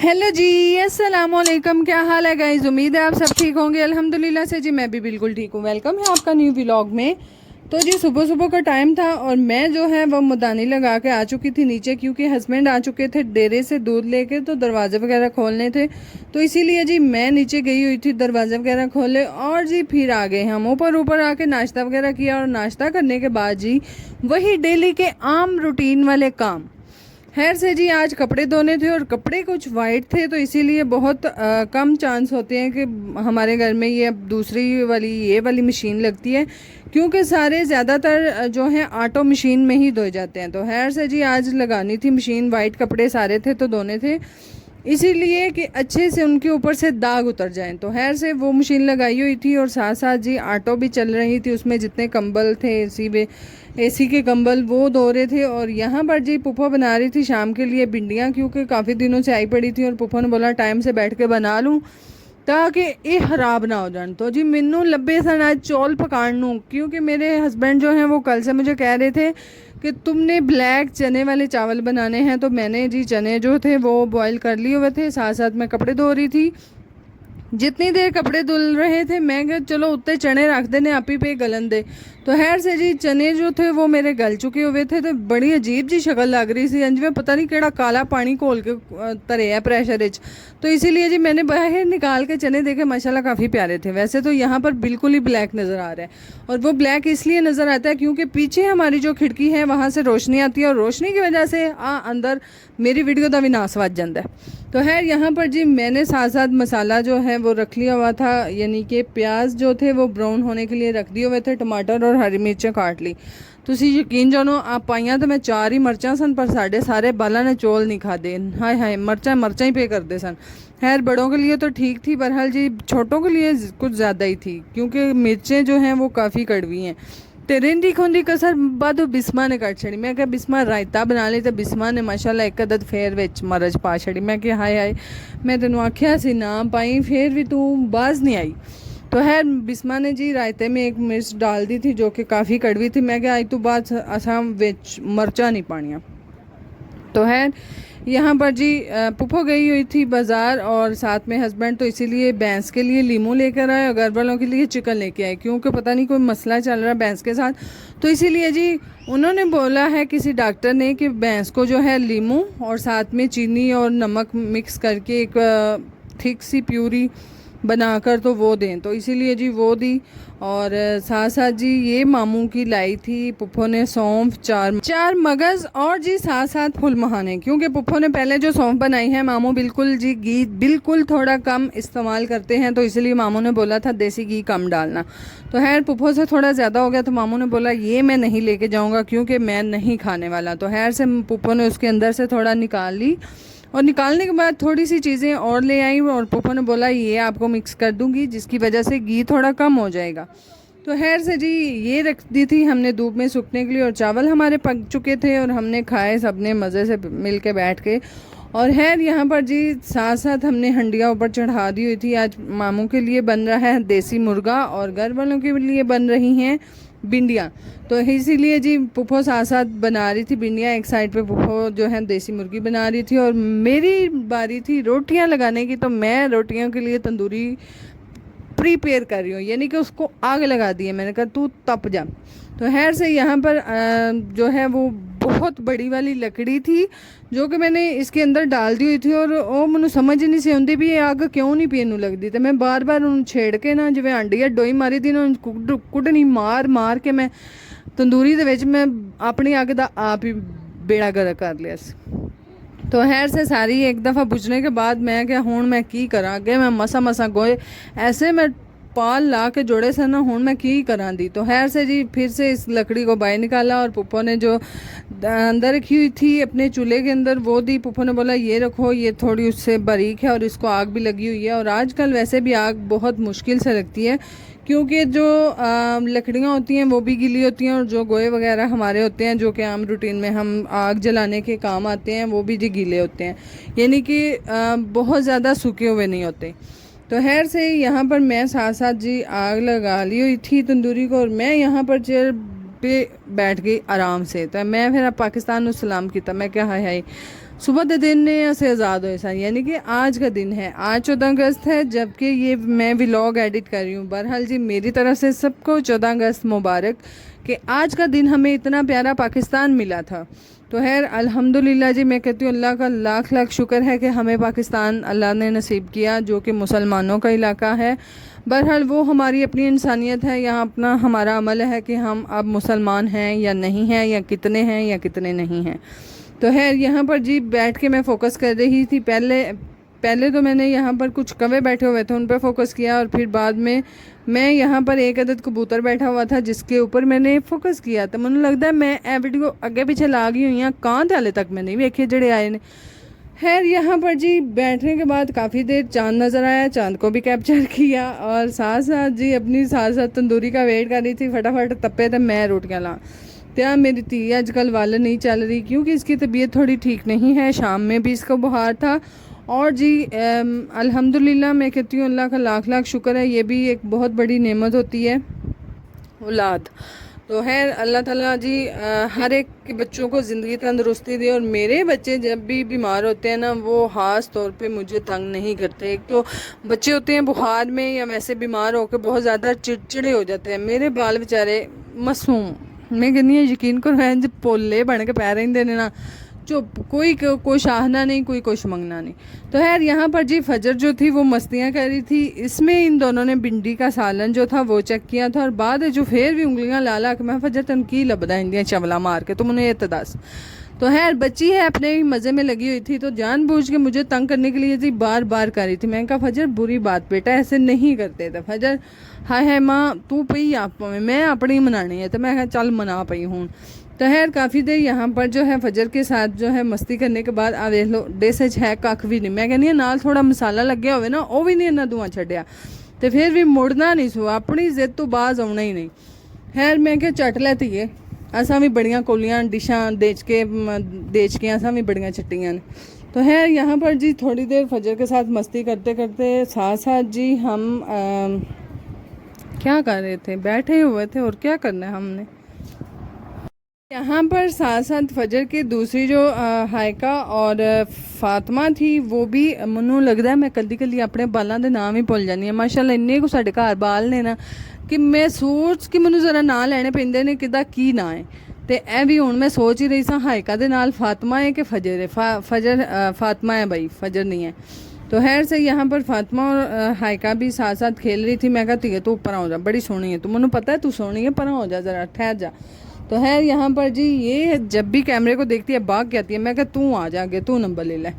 Hello जी, अस्सलाम वालेकुम। क्या हाल है गाइस? उम्मीद है आप सब ठीक होंगे। अल्हम्दुलिल्लाह से जी मैं भी बिल्कुल ठीक हूँ। वेलकम है आपका न्यू व्लॉग में। तो जी सुबह सुबह का टाइम था और मैं जो है वो मुल्तानी लगा के आ चुकी थी नीचे, क्योंकि हस्बैंड आ चुके थे डेरे से दूध लेके, तो दरवाजे वगैरह खोलने थे। तो इसीलिए जी मैं नीचे गई हुई थी दरवाजे वगैरह खोले और जी फिर आ गए हम ऊपर। ऊपर आके नाश्ता वगैरह किया और नाश्ता करने के बाद जी वही डेली के आम रूटीन वाले काम। खैर से जी आज कपड़े धोने थे और कपड़े कुछ वाइट थे, तो इसीलिए बहुत कम चांस होते हैं कि हमारे घर में ये अब दूसरी वाली ये वाली मशीन लगती है, क्योंकि सारे ज़्यादातर जो हैं ऑटो मशीन में ही धोए जाते हैं। तो खैर से जी आज लगानी थी मशीन, वाइट कपड़े सारे थे तो धोने थे, इसीलिए कि अच्छे से उनके ऊपर से दाग उतर जाएं। तो खैर से वो मशीन लगाई हुई थी और साथ साथ जी ऑटो भी चल रही थी, उसमें जितने कंबल थे एसी के कंबल वो धो रहे थे। और यहाँ पर जी पुप्पो बना रही थी शाम के लिए भिंडियाँ, क्योंकि काफ़ी दिनों से आई पड़ी थी और पुप्पो ने बोला टाइम से बैठ के बना लूँ ताकि ये खराब ना हो जाए। तो जी मैनू लब्बे सन आज चौल पकाण नूं, क्योंकि मेरे हस्बैंड जो हैं वो कल से मुझे कह रहे थे कि तुमने ब्लैक चने वाले चावल बनाने हैं। तो मैंने जी चने जो थे वो बॉईल कर लिए हुए थे, साथ साथ मैं कपड़े धो रही थी। जितनी देर कपड़े धुल रहे थे मैं कहा चलो उत्ते चने रख देने आप ही पे गलन दे। तो खैर से जी चने जो थे वो मेरे गल चुके हुए थे, तो बड़ी अजीब जी शक्ल लग रही थी, अंज में पता नहीं केड़ा काला पानी घोल के तरे है प्रेशर इच। तो इसीलिए जी मैंने बाहर निकाल के चने देखे, माशाल्लाह काफ़ी प्यारे थे। वैसे तो यहाँ पर बिल्कुल ही ब्लैक नज़र आ रहा है, और वो ब्लैक इसलिए नज़र आता है क्योंकि पीछे हमारी जो खिड़की है वहाँ से रोशनी आती है और रोशनी की वजह से अंदर मेरी वीडियो का विनाश वज जाता है। तो खैर यहाँ पर जी मैंने साथ साथ मसाला जो है वो रख लिया हुआ था, यानी कि प्याज जो थे वो ब्राउन होने के लिए रख दिए हुए थे, टमाटर और हरी मिर्चें काट ली। तुसी यकीन जानो आप पाइया तो मैं 4 ही मिर्चा सन, पर साढ़े सारे बाला ने चौल नहीं खाते। हाय हाय मिर्चा मिर्चा ही पे करते सन। खैर बड़ों के लिए तो ठीक थी, बहरहाल जी छोटों के लिए कुछ ज़्यादा ही थी, क्योंकि मिर्चें जो हैं वो काफ़ी कड़वी हैं। ते रिंदी खुंदी कसर बादो बिस्मा ने कट छड़ी। मैं क्या बिस्मा रायता बना ली, तो बिस्मा ने माशाल्लाह एक अदद फेर विच मरच पा छड़ी। मैं क्या हाय हाय मैं तेन आख्या सी ना पाई, फिर भी तू बाज नहीं आई। तो है बिस्मा ने जी रायते में एक मिर्च डाल दी थी जो कि काफ़ी कड़वी थी। मैं क्या आई तो बात असाम विच मरचा नहीं पानिया। तो है यहाँ पर जी पुप्पो गई हुई थी बाज़ार और साथ में हस्बैंड, तो इसीलिए भैंस के लिए लीमू लेकर आए और घर वालों के लिए चिकन लेके आए, क्योंकि पता नहीं कोई मसला चल रहा है भैंस के साथ। तो इसीलिए जी उन्होंने बोला है किसी डॉक्टर ने कि भैंस को जो है लीमू और साथ में चीनी और नमक मिक्स करके एक थिक सी प्यूरी बनाकर तो वो दें, तो इसीलिए जी वो दी। और साथ साथ जी ये मामू की लाई थी पुप्पो ने सौंफ, चार मगज़ और जी साथ साथ फुल महाने, क्योंकि पुप्पो ने पहले जो सौंफ बनाई है मामू बिल्कुल जी घी बिल्कुल थोड़ा कम इस्तेमाल करते हैं, तो इसलिए मामू ने बोला था देसी घी कम डालना। तो खैर पुप्पो से थोड़ा ज़्यादा हो गया, तो मामू ने बोला ये मैं नहीं लेके जाऊँगा क्योंकि मैं नहीं खाने वाला। तो खैर से पुप्पो ने उसके अंदर से थोड़ा निकाल ली और निकालने के बाद थोड़ी सी चीज़ें और ले आई और पुप्पो ने बोला ये आपको मिक्स कर दूंगी, जिसकी वजह से घी थोड़ा कम हो जाएगा। तो खैर से जी ये रख दी थी हमने धूप में सूखने के लिए, और चावल हमारे पक चुके थे और हमने खाए सबने मज़े से मिल के बैठ के। और खैर यहाँ पर जी साथ साथ हमने हंडिया ऊपर चढ़ा दी हुई थी। आज मामू के लिए बन रहा है देसी मुर्गा और घर वालों के लिए बन रही हैं भिंडियाँ। तो इसीलिए जी पुप्पो साथ साथ बना रही थी भिंडियाँ, एक साइड पे पुप्पो जो है देसी मुर्गी बना रही थी और मेरी बारी थी रोटियां लगाने की। तो मैं रोटियों के लिए तंदूरी प्रीपेयर कर रही हूँ, यानी कि उसको आग लगा दी है। मैंने कहा तू तप जा। तो खैर से यहाँ पर जो है वो बहुत बड़ी वाली लकड़ी थी जो कि मैंने इसके अंदर डाल दी हुई थी, और वो मैंने समझ ही नहीं सी आती भी ये आग क्यों नहीं पीनू लगती। तो मैं बार बार उन्हें छेड़ के ना जिवें आंडी डोई मारी थी ना कुटनी मार मार के मैं तंदूरी दे विच मैं अपनी अग का आप ही बेड़ा गर्क कर लिया। तो खैर से सारी एक दफ़ा बुझने के बाद मैं क्या हूँ मैं की करा, अगे मैं मसा मसा गोए ऐसे मैं पाल ला के जोड़े से ना हूँ मैं की करा दी। तो खैर से जी फिर से इस लकड़ी को बाहर निकाला और पुप्पो ने जो अंदर रखी हुई थी अपने चूल्हे के अंदर वो दी। पुप्पो ने बोला ये रखो, ये थोड़ी उससे बारीक है और इसको आग भी लगी हुई है। और आजकल वैसे भी आग बहुत मुश्किल से लगती है, क्योंकि जो लकड़ियाँ होती हैं वो भी गीली होती हैं और जो गोए वगैरह हमारे होते हैं जो कि आम रूटीन में हम आग जलाने के काम आते हैं वो भी जी गीले होते हैं, यानी कि बहुत ज़्यादा सूखे हुए नहीं होते। तो खैर से यहाँ पर मैं साथ साथ जी आग लगा ली हुई थी तंदूरी को, और मैं यहाँ पर चेयर पे बैठ गई आराम से। तो मैं फिर पाकिस्तान को सलाम किया, मैं क्या हाय हाय सुबह के दिन ने ऐसे आज़ाद हुए सन, यानी कि आज का दिन है। आज 14 अगस्त है, जबकि ये मैं व्लॉग एडिट कर रही हूँ। बहरहाल जी मेरी तरफ से सबको 14 अगस्त मुबारक, कि आज का दिन हमें इतना प्यारा पाकिस्तान मिला था। तो खैर अल्हम्दुलिल्लाह जी, मैं कहती हूँ अल्लाह का लाख लाख शुक्र है कि हमें पाकिस्तान अल्लाह ने नसीब किया, जो कि मुसलमानों का इलाका है। बहरहाल वो हमारी अपनी इंसानियत है, यहाँ अपना हमारा अमल है कि हम अब मुसलमान हैं या नहीं हैं, या कितने नहीं हैं। तो है यहाँ पर जी बैठ के मैं फ़ोकस कर रही थी। पहले तो मैंने यहाँ पर कुछ कौवे बैठे हुए थे, उन पर फोकस किया, और फिर बाद में मैं यहाँ पर एक अदद कबूतर बैठा हुआ था जिसके ऊपर मैंने फोकस किया। तो मैंने लगता है मैं ए वीडियो अगे पीछे ला गई हुई हैं, कहाँ थे हाले तक मैं नहीं वेखे जड़े आए ने। खैर यहाँ पर जी बैठने के बाद काफ़ी देर चांद नज़र आया, चांद को भी कैप्चर किया, और साथ साथ जी अपनी साथ तंदूरी का वेट कर रही थी। फटाफट तप्पे तो मैं रोटियाँ ला त्या मेरी धी आजकल वाल नहीं चल रही, क्योंकि इसकी तबीयत थोड़ी ठीक नहीं है। शाम में भी इसको बुखार था, और जी अल्हम्दुलिल्लाह मैं कहती हूँ अल्लाह का लाख लाख शुक्र है, ये भी एक बहुत बड़ी नेमत होती है औलाद। तो है अल्लाह ताला जी हर एक के बच्चों को ज़िंदगी तंदुरुस्ती दे। और मेरे बच्चे जब भी बीमार होते हैं ना, वो ख़ास तौर पे मुझे तंग नहीं करते। एक तो बच्चे होते हैं बुखार में या वैसे बीमार होकर बहुत ज़्यादा चिड़चिड़े हो जाते हैं। मेरे बाल बेचारे मासूम, मैं कहनी है यकीन करो इंज पोले बन के पै रहे ने ना, चुप, कोई शाहना नहीं, कोई कुछ मंगना नहीं। तो खैर यहाँ पर जी फजर जो थी वो मस्तियाँ कर रही थी। इसमें इन दोनों ने भिंडी का सालन जो था वो चेक किया था, और बाद जो फिर भी उंगलियाँ ला ला के मैं फजर तन की लबदा इंदियाँ चवला मार के, तुम उन्हें ये दस। तो खैर बच्ची है अपने मज़े में लगी हुई थी, तो जानबूझ के मुझे तंग करने के लिए जी बार बार कर रही थी। मैंने कहा फजर बुरी बात बेटा, ऐसे नहीं करते थे। फजर हाय माँ तू पई आप मैं अपनी मनानी है, तो मैं कहा चल मना पई हूँ। तो खैर काफ़ी देर यहाँ पर जो है फजर के साथ जो है मस्ती करने के बाद आ देख लो डेसज है कख भी नहीं। मैं कहनी है नाल थोड़ा मसाला लगे हुए ना, वो भी नहीं इन्ना धुआं छड्या, तो फिर भी मुड़ना नहीं सो, अपनी जिद तो बाज आना ही नहीं। खैर मैं क्या चट लैती है, असा भी बड़ियाँ कोलियाँ डिशां देच के असा भी बड़ियाँ चट्टियाँ ने। तो खैर यहाँ पर जी थोड़ी देर फजर के साथ मस्ती करते करते साथ साथ जी हम क्या कर रहे थे, बैठे हुए थे, और क्या करना है हमने। यहाँ पर साथ साथ फजर की दूसरी जो हायका और फातिमा थी, वो भी मनु लगता है मैं कल्ली अपने बालों के नाम ही भुल जानी है। माशाल्लाह इन्ने को साढ़े घर बाल ने ना कि मैं सोच कि मैनू जरा ना लैने पैंदे ने किदा की ना है। तो यह भी हुण मैं सोच ही रही सा हायका दे नाल फातिमा है कि फजर है। फजर फातिमा है भाई, फजर नहीं है। तो खैर से यहाँ पर फातिमा और हायका भी साथ साथ खेल रही थी। मैं कहती है तू ऊपर हो जा, बड़ी सोहनी है तू, मैनू पता है तू सोहनी है, पर हो जा जरा, ठहर जा। तो है यहाँ पर जी ये जब भी कैमरे को देखती है भाग कहती है, मैं कहा तू आ जा आगे, तू नंबर ले ले।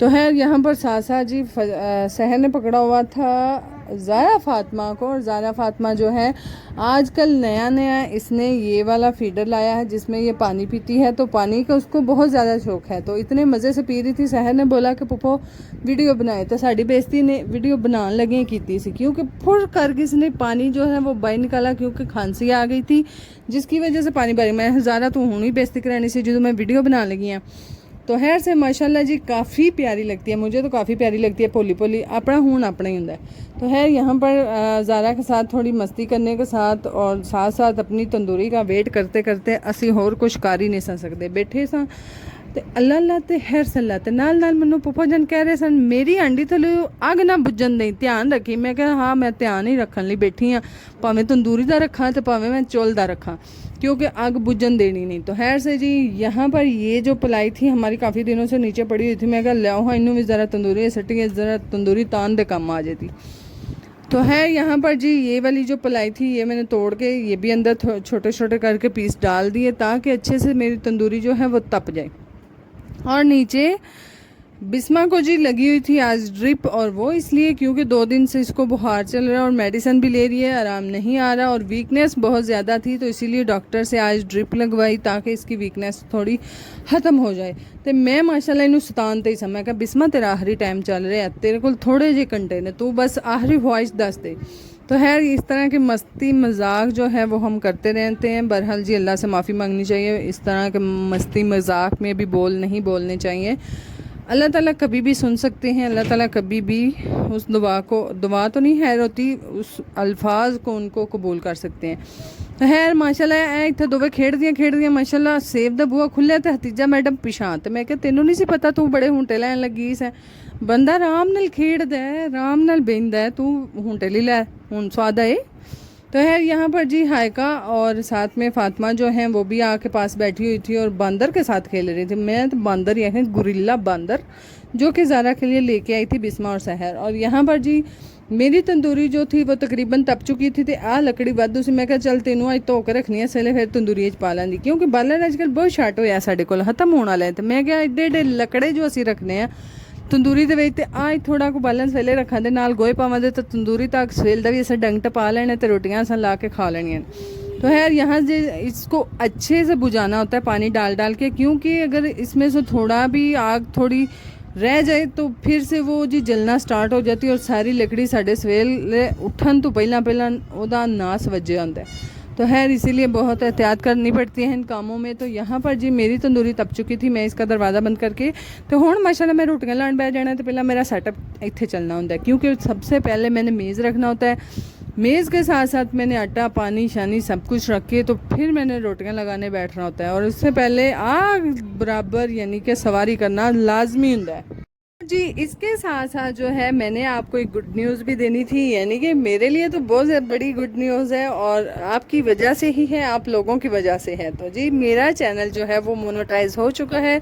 तो है यहाँ पर साथ साथ जी सहर ने पकड़ा हुआ था ज़ारा फातिमा को, और ज़ारा फातिमा जो है आजकल नया इसने ये वाला फीडर लाया है जिसमें ये पानी पीती है। तो पानी का उसको बहुत ज़्यादा शौक़ है, तो इतने मज़े से पी रही थी। सहर ने बोला कि पुप्पो वीडियो बनाए, तो साड़ी बेइज्जती ने वीडियो बनाने लगे की सी, क्योंकि फुर करके इसने पानी जो है वो बाहर निकाला, क्योंकि खांसी आ गई थी जिसकी वजह से पानी बारी। मैं ज़ारा तू हुणी बेइज्जती करानी सी जो मैं वीडियो बनाने लगी हैं। तो खैर से माशाल्लाह जी काफ़ी प्यारी लगती है, मुझे तो काफ़ी प्यारी लगती है, पोली पोली अपना हून अपना ही होंगे। तो खैर यहाँ पर ज़ारा के साथ थोड़ी मस्ती करने के साथ और साथ साथ अपनी तंदूरी का वेट करते करते असी होर कुछ कर ही नहीं सकते, बैठे सा ते अल्लाह अल्लाह ते खैर सल्ला ते नाल नाल मैनू पुप्पा जन कह रहे सन मेरी हांडी थले अग ना बुझन दें, ध्यान रखी। मैं कहा हाँ मैं ध्यान ही रखने लिए बैठी हाँ, भावें तंदूरी का रखा तो भावें मैं चुल का रखा, क्योंकि अग बुझन देनी नहीं। तो खैर से जी यहाँ पर ये जो पलाई थी हमारी काफ़ी दिनों से नीचे पड़ी हुई थी। मैं कहा लियाओ हाँ इनू भी ज़रा तंदूरी सट्टी, ज़रा तंदूरी तान दे काम आ जाती। तो है यहाँ पर जी ये वाली जो पलाई थी ये मैंने तोड़ के ये भी अंदर छोटे छोटे करके पीस डाल दिए, ताकि अच्छे से मेरी तंदूरी जो है वो तप जाए। और नीचे बिस्मा को जी लगी हुई थी आज ड्रिप, और वो इसलिए क्योंकि 2 दिन से इसको बुखार चल रहा है और मेडिसिन भी ले रही है, आराम नहीं आ रहा और वीकनेस बहुत ज़्यादा थी, तो इसीलिए डॉक्टर से आज ड्रिप लगवाई ताकि इसकी वीकनेस थोड़ी ख़त्म हो जाए। तो मैं माशाल्लाह इनू सतानते ही समय कहा बिस्मा तेरा आखिरी टाइम चल रहा है, तेरे को थोड़े जे घंटे ने, तू बस आखिरी ख्वाहिश दस दे। तो खैर इस तरह की मस्ती मजाक जो है वो हम करते रहते हैं। बहरहाल जी अल्लाह से माफ़ी मांगनी चाहिए, इस तरह के मस्ती मजाक में भी नहीं बोलने चाहिए। अल्लाह ताला कभी भी सुन सकते हैं, अल्लाह ताला कभी भी उस दुआ तो नहीं हैर होती, उस अल्फाज को उनको कबूल कर सकते हैं। तो खैर माशाल्लाह ऐ इत्थे दोवे खेड़दियां माशाल्लाह सेब दा बूहा खुल्लिया ते हतीजा मैडम पिछां ते मैं क्या तेनू नहीं सी पता तू बड़े हुंटे लैन लगी सै। बंदा आराम नाल खेड़दा है, आराम नाल बेंदा है, तू हुंटे ले लै हुन स्वाद आए। तो है यहाँ पर जी हायका और साथ में फातिमा जो हैं वो भी आके पास बैठी हुई थी और बंदर के साथ खेल रही थी। मैं तो बंदर यह गुरिल्ला बंदर जो कि ज़ारा के लिए लेके आई थी बिस्मा और सहर। और यहाँ पर जी मेरी तंदूरी जो थी वो तकरीबन तप चुकी थी, आ लकड़ी वाधू सी। मैं क्या चल तेनों अज धो के रखनी है, इसलिए फिर तंदूरी पा लेंदी क्योंकि बालन अजकल बहुत शॉर्ट होया साढ़े कोल, खत्म होने वाला है। तो मैं क्या एडे एडे लकड़े जो असी रखने हैं तंदूरी ਦੇ ਵਿੱਚ ਤੇ ਆ ਥੋੜਾ ਕੋ ਬਾਲਣ ਸਵੇਲੇ ਰੱਖਾਂ ਦੇ ਨਾਲ ਗੋਏ ਪਾਵਾਂ तो तंदूरी तक सवेल का भी ऐसा डंग टपा लेने तो रोटियां असा ला के खा लेनी। तो खैर यहाँ से इसको अच्छे से बुझाना होता है पानी डाल डाल के, क्योंकि अगर इसमें से थोड़ा भी आग थोड़ी रह जाए तो फिर से वो जी जलना स्टार्ट हो जाती है और सारी लकड़ी साढ़े सवेल उठन तो पहला ओदा नास वजे होंदा है। तो खैर इसीलिए बहुत एहतियात करनी पड़ती है इन कामों में। तो यहाँ पर जी मेरी तंदूरी तप चुकी थी, मैं इसका दरवाज़ा बंद करके तो हुण माशाल्लाह मैं रोटियां लाने बैठ जाना। तो पहला मेरा सेटअप इत्थे चलना होता है, क्योंकि सबसे पहले मैंने मेज़ रखना होता है, मेज़ के साथ साथ मैंने आटा पानी शानी सब कुछ रख के तो फिर मैंने रोटियां लगाने बैठना होता है। और उससे पहले आग बराबर यानी कि सवारी करना लाजमी होता है जी। इसके साथ साथ जो है मैंने आपको एक गुड न्यूज़ भी देनी थी, यानी कि मेरे लिए तो बहुत बड़ी गुड न्यूज़ है और आपकी वजह से ही है, आप लोगों की वजह से है। तो जी मेरा चैनल जो है वो मोनेटाइज हो चुका है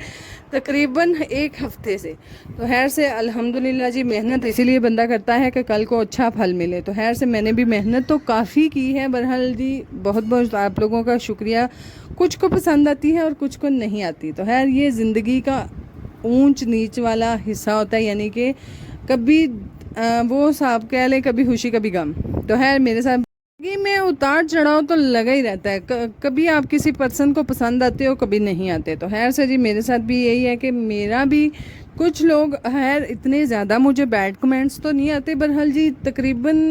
तकरीबन 1 हफ्ते से। तो खैर से अल्हम्दुलिल्लाह जी, मेहनत इसीलिए बंदा करता है कि कल को अच्छा फल मिले। तो खैर से मैंने भी मेहनत तो काफ़ी की है। बहरहाल जी बहुत बहुत आप लोगों का शुक्रिया। कुछ को पसंद आती है और कुछ को नहीं आती। तो खैर ये ज़िंदगी का ऊंच नीच वाला हिस्सा होता है, यानी कि कभी वो साहब कह लें कभी खुशी कभी गम। तो है मेरे साथ में उतार चढ़ाव तो लगा ही रहता है। कभी आप किसी पर्सन को पसंद आते हो, कभी नहीं आते। तो खैर से जी मेरे साथ भी यही है कि मेरा भी कुछ लोग खैर इतने ज़्यादा मुझे बैड कमेंट्स तो नहीं आते। बहरहाल जी तकरीबन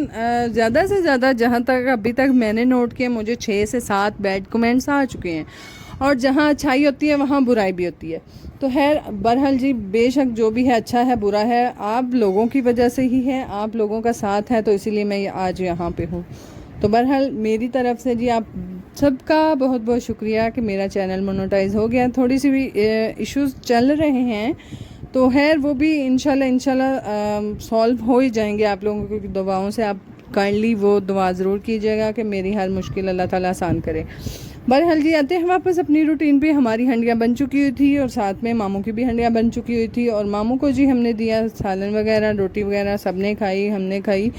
ज़्यादा से ज़्यादा जहाँ तक अभी तक मैंने नोट किया मुझे 6 से 7 बैड कमेंट्स आ चुके हैं। और जहाँ अच्छाई होती है वहाँ बुराई भी होती है। तो खैर बहरहाल जी बेशक जो भी है अच्छा है बुरा है आप लोगों की वजह से ही है, आप लोगों का साथ है, तो इसीलिए मैं आज यहाँ पे हूँ। तो बहरहाल मेरी तरफ से जी आप सबका बहुत बहुत शुक्रिया कि मेरा चैनल मोनेटाइज हो गया। थोड़ी सी भी इश्यूज चल रहे हैं तो खैर वो भी इंशाल्लाह सॉल्व हो ही जाएंगे। आप लोगों की दुआओं से आप काइंडली वो दुआ ज़रूर कीजिएगा कि मेरी हर मुश्किल अल्लाह ताला आसान करे। बहरहाल जी आते हैं वापस अपनी रूटीन पे। हमारी हंडियाँ बन चुकी हुई थी और साथ में मामू की भी हंडियाँ बन चुकी हुई थी और मामू को जी हमने दिया सालन वगैरह रोटी वगैरह सबने खाई, हमने खाई।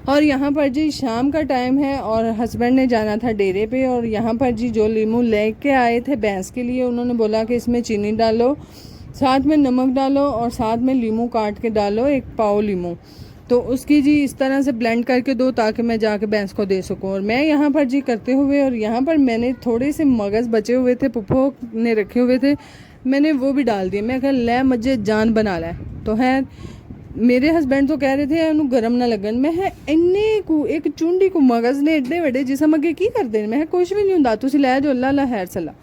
और यहाँ पर जी शाम का टाइम है और हस्बैंड ने जाना था डेरे पे। और यहाँ पर जी जो लीमू लेके आए थे भैंस के लिए, उन्होंने बोला कि इसमें चीनी डालो, साथ में नमक डालो और साथ में लीमू काट के डालो 1 पाव लीमू। तो उसकी जी इस तरह से ब्लेंड करके दो ताकि मैं जाके भैंस को दे सकूं। और मैं यहाँ पर जी करते हुए और यहाँ पर मैंने थोड़े से मगज़ बचे हुए थे, पुप्पो ने रखे हुए थे, मैंने वो भी डाल दिए। मैं कहा ले मजे जान बना लै। तो है मेरे हस्बैंड तो कह रहे थे उन्होंने गर्म ना लगन। मैं है इन्ने को एक चुंडी को मगज़ ने एडे वड्डे जिसम अगे की कर दे। मैं कुछ भी नहीं होंदा, तुसी लै जो अल्लाह ला खैर सला।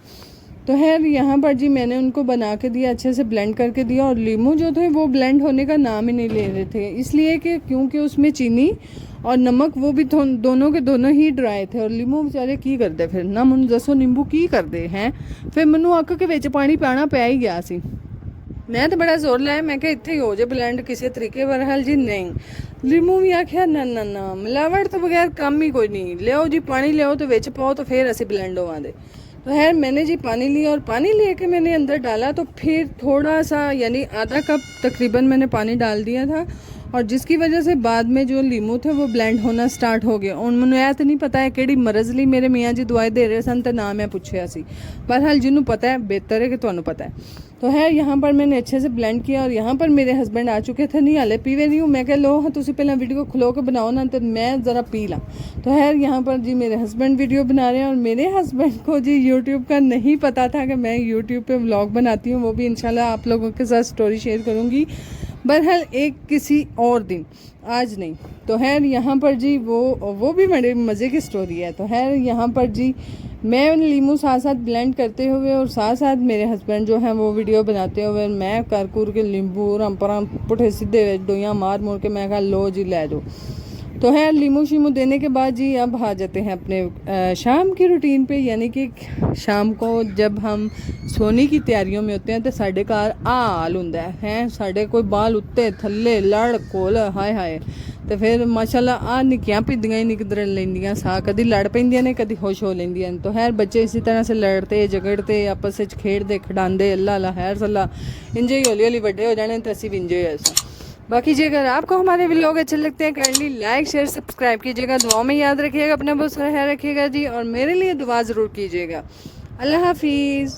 तो खैर यहाँ पर जी मैंने उनको बना के दिया, अच्छे से ब्लेंड करके दिया। और लीमू जो थे वो ब्लेंड होने का नाम ही नहीं ले रहे थे, इसलिए कि क्योंकि उसमें चीनी और नमक वो भी दोनों के दोनों ही ड्राई थे। और लीमू बेचारे की करते फिर ना मैनू दसो नींबू की करते हैं। फिर मैनू अक्क के विच पानी पाना पै ही गया सी। मैं तो बड़ा जोर लाया, मैं क्या इत्थे ही हो जाए ब्लेंड किसी तरीके। बहरहाल जी नहीं, लीमू भी आख्या ना ना ना मिलावट तो बगैर काम ही कोई नहीं, लियाओ जी पानी लियाओ तो विच पाओ तो फिर असी ब्लेंड होवांदे। तो खैर मैंने जी पानी लिया और पानी लेके मैंने अंदर डाला तो फिर थोड़ा सा यानी आधा कप तकरीबन मैंने पानी डाल दिया था। और जिसकी वजह से बाद में जो लीमू थे वो ब्लेंड होना स्टार्ट हो गया। और मैंने ऐ तो नहीं पता है कि मरज़ ली मेरे मियाँ जी दवाई दे रहे सन तो ना मैं पूछया सी। बहरहाल जिन्होंने पता है बेहतर है कि तुहानू पता है। तो है यहाँ पर मैंने अच्छे से ब्लेंड किया और यहाँ पर मेरे हस्बैंड आ चुके थे, नहीं हाले पीवे नहीं हूँ। मैं कह लो हाँ तुसी पहले वीडियो खुलो के बनाओ ना तो मैं ज़रा पी ला। तो है यहाँ पर जी मेरे हस्बैंड वीडियो बना रहे हैं और मेरे हस्बैंड को जी यूट्यूब का नहीं पता था कि मैं यूट्यूब पे व्लॉग बनाती हूँ। वो भी इंशाल्लाह आप लोगों के साथ स्टोरी शेयर करूँगी, बहरहाल एक किसी और दिन, आज नहीं। तो है यहाँ पर जी वो भी बड़े मज़े की स्टोरी है। तो है यहाँ पर जी मैं लीमू साथ साथ ब्लेंड करते हुए और साथ साथ मेरे हस्बैंड जो हैं वो वीडियो बनाते हुए, मैं कर कुर के नींबू रंपरा पुठे सीधे डोइयाँ मार मोड़ के मैं कहा लो जी ले दो। तो है लीमू शीमू देने के बाद जी अब आ जाते हैं अपने शाम की रूटीन पे, यानी कि शाम को जब हम सोने की तैयारियों में होते हैं तो साढ़े घर हाल होंदा है साढ़े कोई बाल उत्ते थल्ले लड़ कोल हाय हाय। तो फिर माशाल्लाह आ निक्कियां भिद्दियां ही नहीं किधर लेंदियां सा, कदी लड़ पैंदियां ने कदी खुश हो लेंदियां। तो खैर बच्चे इसी तरह से लड़ते झगड़ते आपस में खेड़ते खिडांदे अल्लाह अल्लाह खैर सल्लाह इंजे ही हौली हौली बड़े हो जाने तो असी भी इंजे ऐसा। बाकी जी अगर आपको हमारे व्लॉग अच्छे लगते हैं काइंडली लाइक शेयर सब्सक्राइब कीजिएगा, दुआ में याद रखिएगा, अपना बहुत सारा ख्याल रखिएगा जी और मेरे लिए दुआ ज़रूर कीजिएगा। अल्लाह हाफिज़।